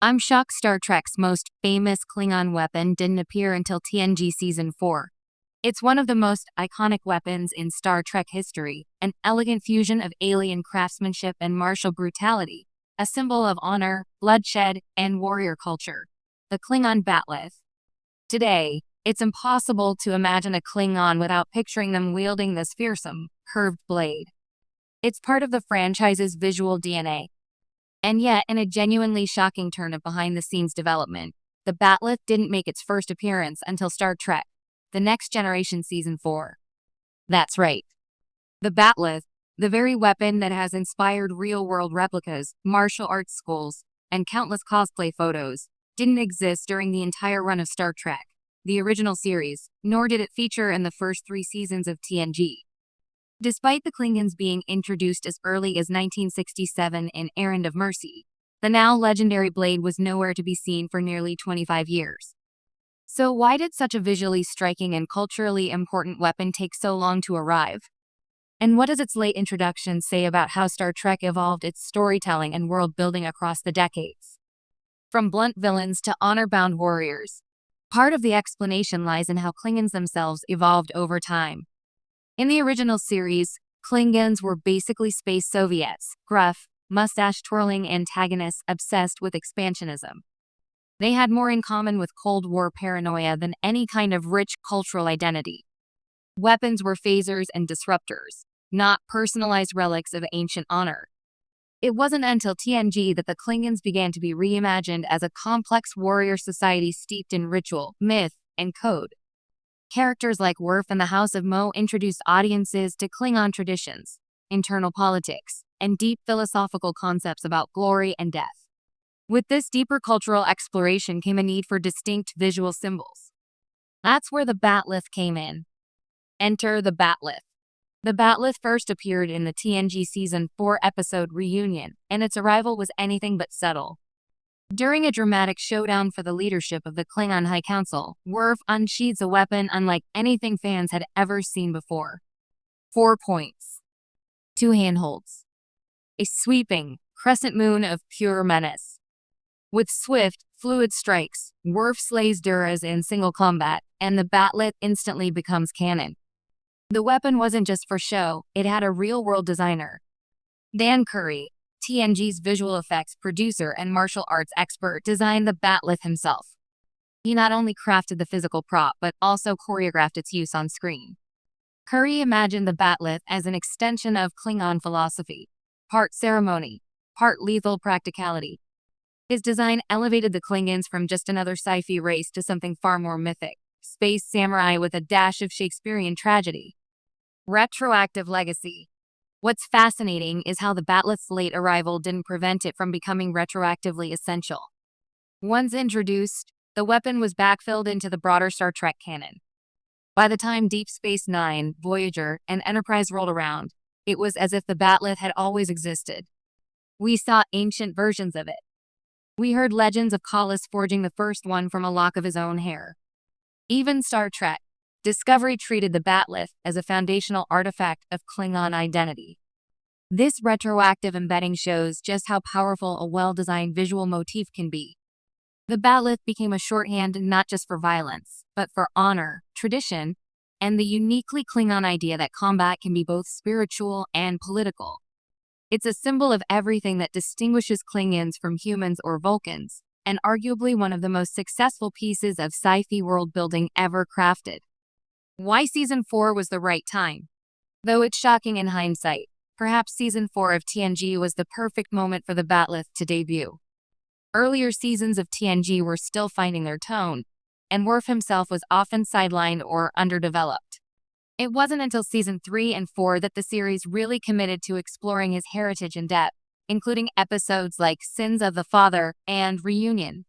I'm shocked Star Trek's most famous Klingon weapon didn't appear until TNG Season 4. It's one of the most iconic weapons in Star Trek history, an elegant fusion of alien craftsmanship and martial brutality, a symbol of honor, bloodshed, and warrior culture. The Klingon bat'leth. Today, it's impossible to imagine a Klingon without picturing them wielding this fearsome, curved blade. It's part of the franchise's visual DNA. And yet, in a genuinely shocking turn of behind-the-scenes development, the bat'leth didn't make its first appearance until Star Trek: The Next Generation Season 4. That's right. The bat'leth, the very weapon that has inspired real-world replicas, martial arts schools, and countless cosplay photos, didn't exist during the entire run of Star Trek, the original series, nor did it feature in the first 3 seasons of TNG. Despite the Klingons being introduced as early as 1967 in Errand of Mercy, the now legendary blade was nowhere to be seen for nearly 25 years. So why did such a visually striking and culturally important weapon take so long to arrive? And what does its late introduction say about how Star Trek evolved its storytelling and world building across the decades? From blunt villains to honor-bound warriors, part of the explanation lies in how Klingons themselves evolved over time. In the original series, Klingons were basically space Soviets, gruff, mustache-twirling antagonists obsessed with expansionism. They had more in common with Cold War paranoia than any kind of rich cultural identity. Weapons were phasers and disruptors, not personalized relics of ancient honor. It wasn't until TNG that the Klingons began to be reimagined as a complex warrior society steeped in ritual, myth, and code. Characters like Worf and the House of Mo introduced audiences to Klingon traditions, internal politics, and deep philosophical concepts about glory and death. With this deeper cultural exploration came a need for distinct visual symbols. That's where the bat'leth came in. Enter the bat'leth. The bat'leth first appeared in the TNG Season 4 episode Reunion, and its arrival was anything but subtle. During a dramatic showdown for the leadership of the Klingon High Council, Worf unsheathes a weapon unlike anything fans had ever seen before. 4 points. 2 handholds. A sweeping crescent moon of pure menace. With swift, fluid strikes, Worf slays Duras in single combat, and the bat'leth instantly becomes canon. The weapon wasn't just for show, it had a real-world designer. Dan Curry, TNG's visual effects producer and martial arts expert, designed the bat'leth himself. He not only crafted the physical prop, but also choreographed its use on screen. Curry imagined the bat'leth as an extension of Klingon philosophy, part ceremony, part lethal practicality. His design elevated the Klingons from just another sci-fi race to something far more mythic, space samurai with a dash of Shakespearean tragedy. Retroactive legacy. What's fascinating is how the bat'leth's late arrival didn't prevent it from becoming retroactively essential. Once introduced, the weapon was backfilled into the broader Star Trek canon. By the time Deep Space Nine, Voyager, and Enterprise rolled around, it was as if the bat'leth had always existed. We saw ancient versions of it. We heard legends of Kallus forging the first one from a lock of his own hair. Even Star Trek: Discovery treated the bat'leth as a foundational artifact of Klingon identity. This retroactive embedding shows just how powerful a well-designed visual motif can be. The bat'leth became a shorthand not just for violence, but for honor, tradition, and the uniquely Klingon idea that combat can be both spiritual and political. It's a symbol of everything that distinguishes Klingons from humans or Vulcans, and arguably one of the most successful pieces of sci-fi world building ever crafted. Why Season 4 was the right time? Though it's shocking in hindsight, perhaps Season 4 of TNG was the perfect moment for the bat'leth to debut. Earlier seasons of TNG were still finding their tone, and Worf himself was often sidelined or underdeveloped. It wasn't until Season 3 and 4 that the series really committed to exploring his heritage in depth, including episodes like Sins of the Father and Reunion.